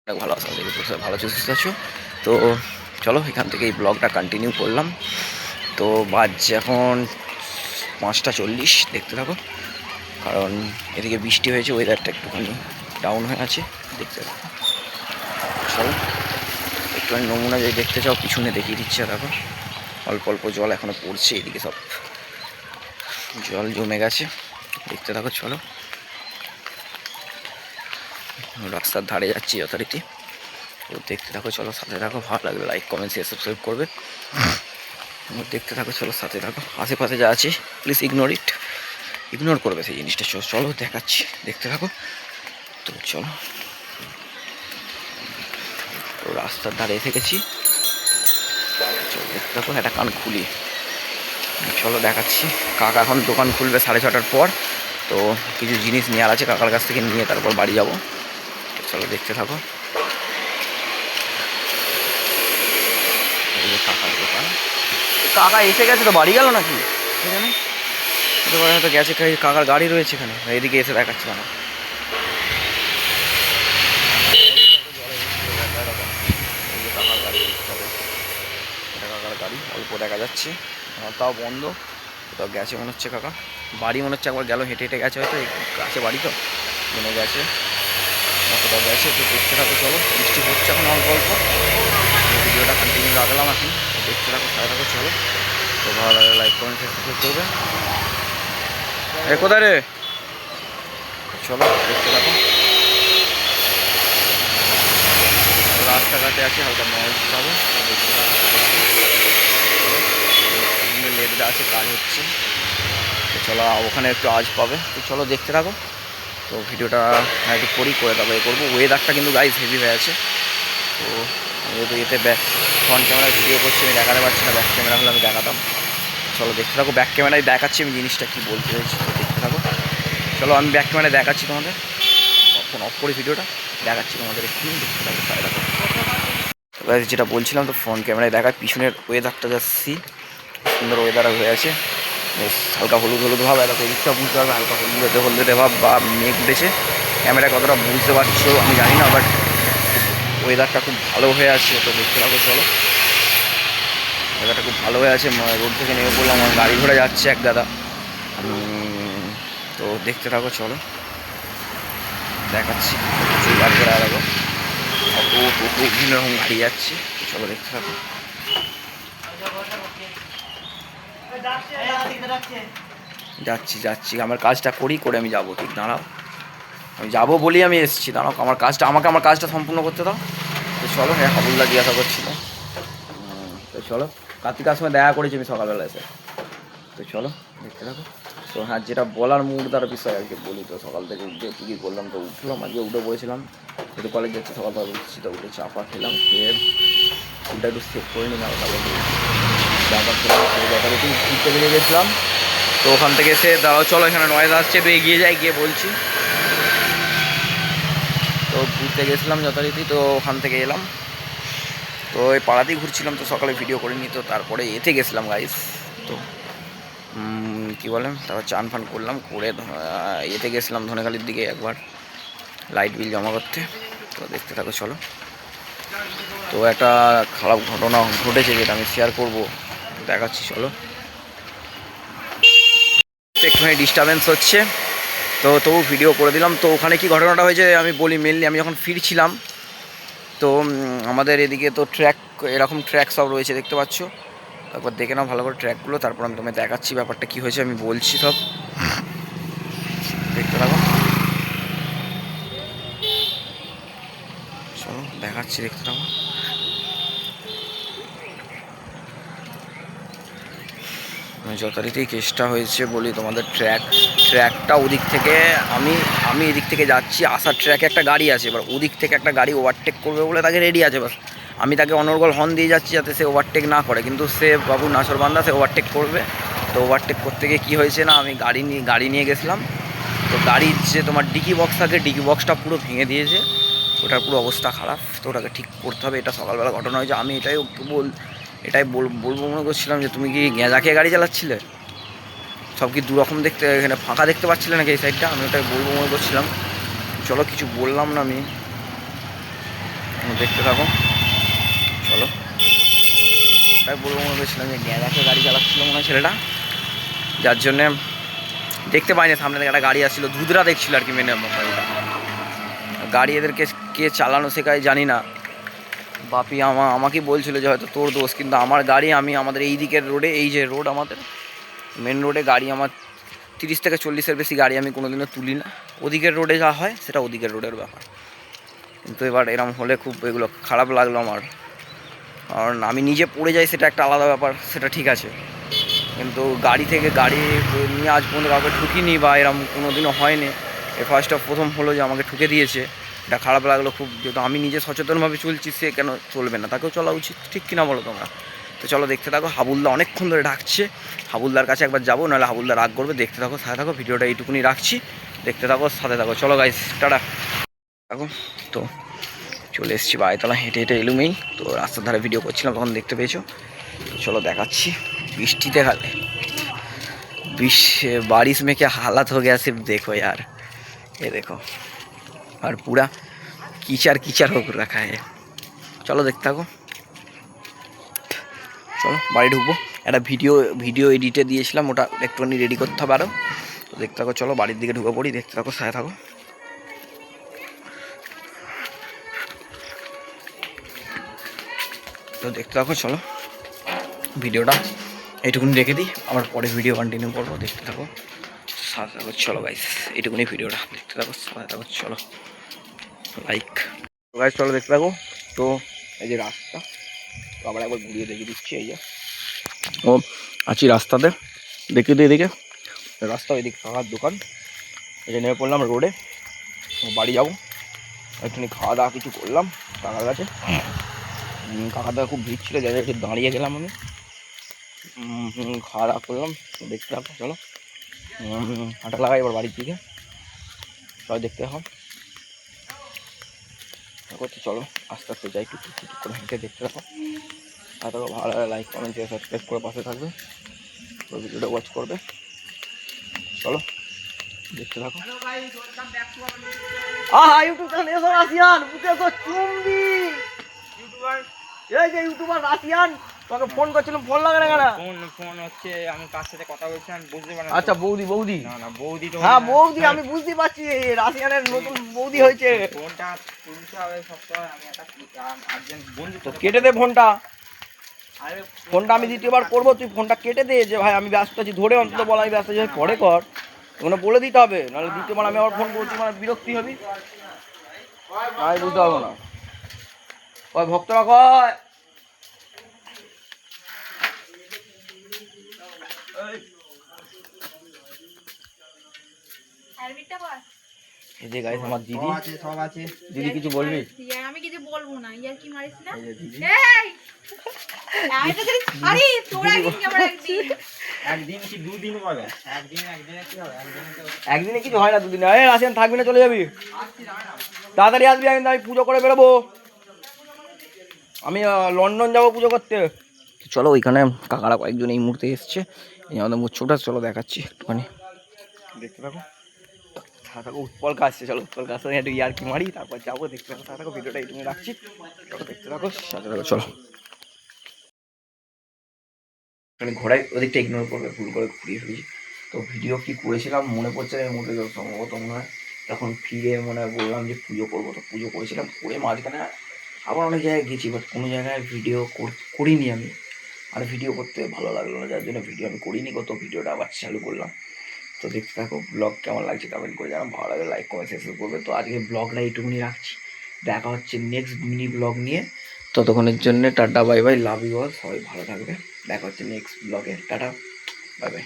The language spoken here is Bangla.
অনেক ভালো আছো, ভালো আছো, সুস্থ আছো। তো চলো এখান থেকে এই ব্লগটা কন্টিনিউ করলাম। তো বাজছে এখন 5:40, দেখতে থাকো। কারণ এদিকে বৃষ্টি হয়েছে, ওয়েদারটা একটুখানি ডাউন হয়ে আছে, দেখতে থাকো। চলো একটুখানি নমুনা যদি দেখতে চাও পিছনে দেখিয়ে দিচ্ছে, দেখো অল্প অল্প জল এখনো পড়ছে, এদিকে সব জল জমে গেছে, দেখতে থাকো। চলো রাস্তার ধারে যাচ্ছি যথারীতি, তো দেখতে থাকো। চলো সাথে থাকো, ভালো লাগবে লাইক কমেন্ট শেয়ার সাবস্ক্রাইব করবে। দেখতে থাকো, চলো সাথে থাকো। আশেপাশে যা আছে প্লিজ ইগনোর করবে সেই জিনিসটা। চলো দেখাচ্ছি, দেখতে থাকো। তো চলো, তো রাস্তার ধারে এসে গেছি, চলো দেখতে থাকো। একটা কান খুলি, চলো দেখাচ্ছি। কাকা এখন দোকান খুলবে 6:30টার পর, তো কিছু জিনিস নেওয়ার আছে কাকার কাছ থেকে, নিয়ে তারপর বাড়ি যাবো। চলো দেখতে থাকো। কাকার দোকান, কাকা এসে গেছে, তো বাড়ি গেল নাকি এখানে, হয়তো গেছে। কাকার গাড়ি রয়েছে এখানে, এদিকে এসে দেখাচ্ছি না। কাকার গাড়ি, এটা কাকার গাড়ি, অল্প দেখা যাচ্ছে, তাও বন্ধ। কোথাও গেছে মনে হচ্ছে কাকা, বাড়ি মনে হচ্ছে একবার গেল, হেঁটে হেঁটে গেছে হয়তো, কাছে বাড়ি তো মনে গেছে, কোথাও গেছে। তো দেখতে থাকো। চলো বৃষ্টি হচ্ছে এখন অল্প অল্প, ভিডিওটা কন্টিনিউ রাখলাম এখন, দেখতে থাকো, সাথে থাকো। চলো, তো ভালো লাগে লাইক কমেন্ট সাবস্ক্রাইব করবে। কোথায় রে, চলো দেখতে থাকো। রাস্তাঘাটে আছে, হালকা নয়েজ পাবে, দেখতে থাকো। লেটটা আছে, কাজ হচ্ছে, তো চলো ওখানে একটু আওয়াজ পাবে। তো চলো দেখতে থাকো। তো ভিডিওটা একটু করে তারপরে করবো। ওয়েদারটা কিন্তু গাইজ হেভি হয়ে আছে। তো যেহেতু এতে ফ্রন্ট ক্যামেরায় ভিডিও করছি, আমি দেখাতে পারছি না, ব্যাক ক্যামেরা হলে আমি দেখাতাম। চলো দেখতে থাকো, ব্যাক ক্যামেরায় দেখাচ্ছি আমি জিনিসটা কী বলতে চাইছি, দেখতে থাকো। চলো আমি ব্যাক ক্যামেরায় দেখাচ্ছি তোমাদের, ফোন অফ করে ভিডিওটা দেখাচ্ছি তোমাদের একটু, দেখতে থাকো, সাথে থাকো। যেটা বলছিলাম, তো ফ্রন্ট ক্যামেরায় দেখায় পিছনের ওয়েদারটা যাচ্ছি, সুন্দর ওয়েদার হয়ে আছে, বেশ হালকা হলুদ হলুদ ভাব, এত এদিকটা বুঝতে পারবে, হালকা হলুদে হলুদে ভাব বা মেঘ উঠেছে। ক্যামেরায় কতটা বুঝতে পারছো আমি জানি না, বাট ওয়েদারটা খুব ভালো হয়ে আছে। তো দেখতে থাকো। চলো ওয়েদারটা খুব ভালো হয়ে আছে, রোড থেকে নেমে পড়লাম, আমার গাড়ি ঘোড়া যাচ্ছে এক দাদা। তো দেখতে থাকো। চলো দেখাচ্ছি, গাড়ি ঘোড়া দেখো, অটো টোটো বিভিন্ন রকম গাড়ি যাচ্ছে। চলো দেখতে থাকো। যাচ্ছি আমার কাজটা করে আমি যাবো, ঠিক দাঁড়াও, আমি যাবো বলি আমি এসেছি, দাঁড়াও আমার কাজটা, আমার কাজটা সম্পূর্ণ করতে দাও। তো চলো, হ্যাঁ হাবুল্লা জিজ্ঞাসা করছিল। তো চলো, কার্তিকার সময় দেখা করেছি আমি সকালবেলা এসে। তো চলো দেখতে থাকো। তো হ্যাঁ, যেটা বলার মুহূর্তের বিষয় আজকে বলি। তো সকাল থেকে উঠে কী করলাম, তো উঠলাম, আজকে উঠে পড়েছিলাম, যেহেতু কলেজ যাচ্ছি সকালবেলা উঠছি, তো উঠে চাপা খেলাম, খেয়ে ফুলটা একটু সেভ করে নিলাম, তারপর চাপা খেলাম, যথারীতি ঘুরতে বেরিয়ে গেছিলাম। তো ওখান থেকে এসে দাঁড়াও, চলো এখানে নয়েজ আসছে, একটু এগিয়ে যাই, গিয়ে বলছি। তো ঘুরতে গেছিলাম যথারীতি, তো ওখান থেকে এলাম, তো এই পাড়াতেই ঘুরছিলাম, তো সকালে ভিডিও করিনি। তো তারপরে এতে গেছিলাম গাইস, তো কী বলেন, তারপর চান ফান করলাম, করে এতে গেছিলাম ধনেখালির দিকে একবার লাইট বিল জমা করতে। তো দেখতে থাকো। চলো, তো একটা খারাপ ঘটনা ঘটেছে, যেটা আমি শেয়ার করবো, দেখাচ্ছি। চলো, একটুখানি ডিস্টারবেন্স হচ্ছে, তো তবু ভিডিও করে দিলাম। তো ওখানে কি ঘটনাটা হয়েছে আমি বলি। মেনলি আমি যখন ফিরছিলাম, তো আমাদের এদিকে তো এরকম ট্র্যাক সব রয়েছে, দেখতে পাচ্ছ, একবার দেখে নাও ভালো করে ট্র্যাকগুলো, তারপর আমি তোমায় দেখাচ্ছি ব্যাপারটা কী হয়েছে, আমি বলছি সব, দেখতে থাকো। চলো দেখাচ্ছি, দেখতে থাকো। যথারীতি কেসটা হয়েছে বলি তোমাদের, ট্র্যাকটা ওদিক থেকে আমি এদিক থেকে যাচ্ছি, আসার ট্র্যাকে একটা গাড়ি আছে, এবার ওদিক থেকে একটা গাড়ি ওভারটেক করবে বলে তাকে রেডি আছে, বাস আমি তাকে অনর্গল হর্ন দিয়ে যাচ্ছি যাতে সে ওভারটেক না করে, কিন্তু সে বাবু নাসরবান্দা, সে ওভারটেক করবে। তো ওভারটেক করতে গিয়ে কী হয়েছে না, আমি গাড়ি নিয়ে গেছিলাম, তো গাড়ির যে তোমার ডিকি বক্স থাকে, ডিকি বক্সটা পুরো ভেঙে দিয়েছে, ওটার পুরো অবস্থা খারাপ, তো ওটাকে ঠিক করতে হবে। এটা সকালবেলা ঘটনা হয়েছে, আমি এটাই বলবো মনে করছিলাম যে তুমি কি গেঁজা খেয়ে গাড়ি চালাচ্ছিলে, সব কি দুরকম দেখতে, এখানে ফাঁকা দেখতে পাচ্ছিলে নাকি এই সাইডটা, আমি ওটাই বলবো মনে করছিলাম। চলো কিছু বললাম না আমি, দেখতে থাকো চলো। তাই বলবো মনে করেছিলাম যে গ্যাঁজাকে গাড়ি চালাচ্ছিল মনে হয় ছেলেটা, যার জন্যে দেখতে পাইনি সামনে থেকে একটা গাড়ি আসছিলো, ধুধরা দেখছিল আর কি মেনে মোবাইলটা। গাড়ি এদেরকে কে চালানো শেখায় জানি না, বাপি আমাকেই বলছিল যে হয়তো তোর দোষ, কিন্তু আমার গাড়ি আমি আমাদের এই দিকের রোডে, এই যে রোড আমাদের মেন রোডে গাড়ি আমার 30 থেকে 40-এর বেশি গাড়ি আমি কোনোদিনও তুলি না। ওদিকের রোডে যা হয় সেটা ওদিকের রোডের ব্যাপার, কিন্তু এবার এরম হলে খুব এগুলো খারাপ লাগলো আমার। কারণ আমি নিজে পড়ে যাই সেটা একটা আলাদা ব্যাপার, সেটা ঠিক আছে, কিন্তু গাড়ি থেকে গাড়ি নিয়ে আজ পর্যন্ত কাউকে ঠুকিনি বা এরম কোনো দিনও হয়নি। প্রথম হলো যে আমাকে ঠুকে দিয়েছে, এটা খারাপ লাগলো খুব। যেহেতু আমি নিজে সচেতনভাবে চলছি, সে কেন চলবে না, তাকেও চলা উচিত, ঠিক কিনা বলো তোমরা? তো চলো দেখতে থাকো। হাবুলদা অনেকক্ষণ ধরে ডাকছে, হাবুলদার কাছে একবার যাবো, নাহলে হাবুলদার রাগ করবে। দেখতে থাকো, সাথে থাকো, ভিডিওটা এইটুকুনি রাখছি, দেখতে থাকো, সাথে থাকো। চলো গাইস, টাটা থাকো। তো চলে এসেছি বাড়িতলা, হেঁটে হেঁটে এলুমেই, তো রাস্তার ধারে ভিডিও করছিলাম তখন দেখতে পেয়েছো। তো চলো দেখাচ্ছি। বৃষ্টিতে খালে बारिश में क्या हालत हो गया सिर्फ देखो यार, ये देखो, और पूरा कीचड़ कीचड़ हो रखा है। चलो देखते থাকো, চলো বাড়ি ঢুকবো। একটা ভিডিও এডিটে দিয়েছিলাম, ওটা একটুখানি রেডি করতে হবে আরও। তো দেখতে থাকো, চলো বাড়ির দিকে ঢুকে পড়ি, দেখতে থাকো, সাথে থাকো। তো দেখতে থাকো, চলো ভিডিওটা এইটুকুনি রেখে দিই, আবার পরে ভিডিও কন্টিনিউ করবো, দেখতে থাকো, সাথে থাকো। চলো গাইস, এইটুকুনি ভিডিওটা দেখতে থাকো, সাথে থাকো, চলো লাইক। তো গাইস চলো দেখতে থাকো। তো এই যে রাস্তা, তো আবার একবার ঘুরিয়ে দেখিয়ে দিচ্ছি। এই যে ও আছি রাস্তাতে, দেখিয়ে দিয়ে এদিকে রাস্তা, ওইদিকে কাকার দোকান, এই যে নেমে পড়লাম রোডে, বাড়ি যাবো। একটুখানি খাওয়া দাওয়া কিছু করলাম কাকার কাছে, কাকার দাওয়া খুব ভিড় ছিল, যাদের একটু দাঁড়িয়ে গেলাম আমি, খাওয়া দাওয়া করলাম। দেখতে থাকো, চলো হাঁটা লাগাই এবার বাড়ির দিকে, সবাই দেখতে থাকো। করছি চলো আস্তে আস্তে যাই, টুকটুক টুকটুক করে হেঁটে দেখতে থাকো। আর তারপর ভালো লাগে লাইক কমেন্ট শেয়ার সাবস্ক্রাইব করে পাশে থাকবে, তো ভিডিওটা ওয়াচ করবে। চলো দেখতে থাকো। আহা ইউটিউব চ্যানেল এসো রাশিয়ান, বুকে এসো চুম্বি ইউটিউবার, এই যে ইউটিউবার রাশিয়ান, তোকে ফোন করছিলাম, ফোন লাগে না কেন? ফোন হচ্ছে, আমি কার সাথে কথা বলছিলাম বুঝতে পারলাম। আচ্ছা বৌদি, না বৌদি তো, হ্যাঁ বৌদি, আমি বুঝতে পারছি রাশিয়ানের নতুন বৌদি হয়েছে। ফোনটা তুলতে হবে সবসময়, আমি একটা আর্জেন্ট বন্ধু। তো কেটে দে ফোনটা, ফোনটা আমি দ্বিতীয়বার করবো, তুই ফোনটা কেটে দে, যে ভাই আমি ব্যস্ত আছি, ধরে অন্তত বলা আমি ব্যস্ত আছি, পরে কর, ওখানে বলে দিতে হবে, নাহলে দ্বিতীয়বার আমি আবার ফোন করছি মানে বিরক্তি হবি, আমি বুঝতে পারবো না। কয় ভক্তরা কয় এই যে গাইস আমার দিদি আছে, সব আছে। দিদি কিছু বলবি? আমি কিছু বলবো না, ইয়ার কি মারিস না? এই যে দিদি, এই আইটা যদি আরে তোরা একদিন কেমন একদিন কি দুদিন বলে, একদিনে কি হবে, একদিনে কিছু হয় না, দুদিনে। এই রাশিয়ান থাকবি না, চলে যাবি, তাড়াতাড়ি আসবি, আমি পুজো করে বেরোবো, আমি লন্ডন যাবো পুজো করতে। চলো ওইখানে কাকারা কয়েকজন এই মুহূর্তে এসছে, এই আমাদের মুচ্ছটা, চলো দেখাচ্ছি একটুখানি, দেখতে থাকো। থাকো উৎপল কাছে, চলো উৎপল কাছে একটু ইয়ার কি মারি, তারপর যাবো, দেখতে থাকো, থাকো, ভিডিওটা এইটুকু রাখছি, চলো দেখতে থাকো, সাথে থাকো, চলো। মানে ঘোড়ায় ওদিকটা ইগনোর করবে, ভুল করে ঘুরিয়ে ফেলেছি। তো ভিডিও কি করেছিলাম মনে পড়ছে না এই মুহূর্তে, সম্ভবত মনে হয় তখন ফিরে মনে হয় বললাম যে পুজো করবো, তো পুজো করেছিলাম, করে মাঝখানে আবার অনেক জায়গায় গেছি, বাট কোনো জায়গায় ভিডিও করিনি আমি, আর ভিডিও করতে ভালো লাগলো না, যার জন্য ভিডিও আমি করিনি, কত ভিডিওটা আবার চালু করলাম। তো দেখতে থাকো, ব্লগ কেমন লাগছে কমেন্ট করে জানাও, ভালো লাগে লাইক কমেন্ট শেয়ার করবে। তো আজকে ব্লগটা এইটুকুনি রাখছি, দেখা হচ্ছে নেক্সট মিনি ব্লগ নিয়ে, ততক্ষণের জন্য tata bye bye, love you all, সবাই ভালো থাকবে, দেখা হচ্ছে নেক্সট ব্লগে, টাটা বাই বাই।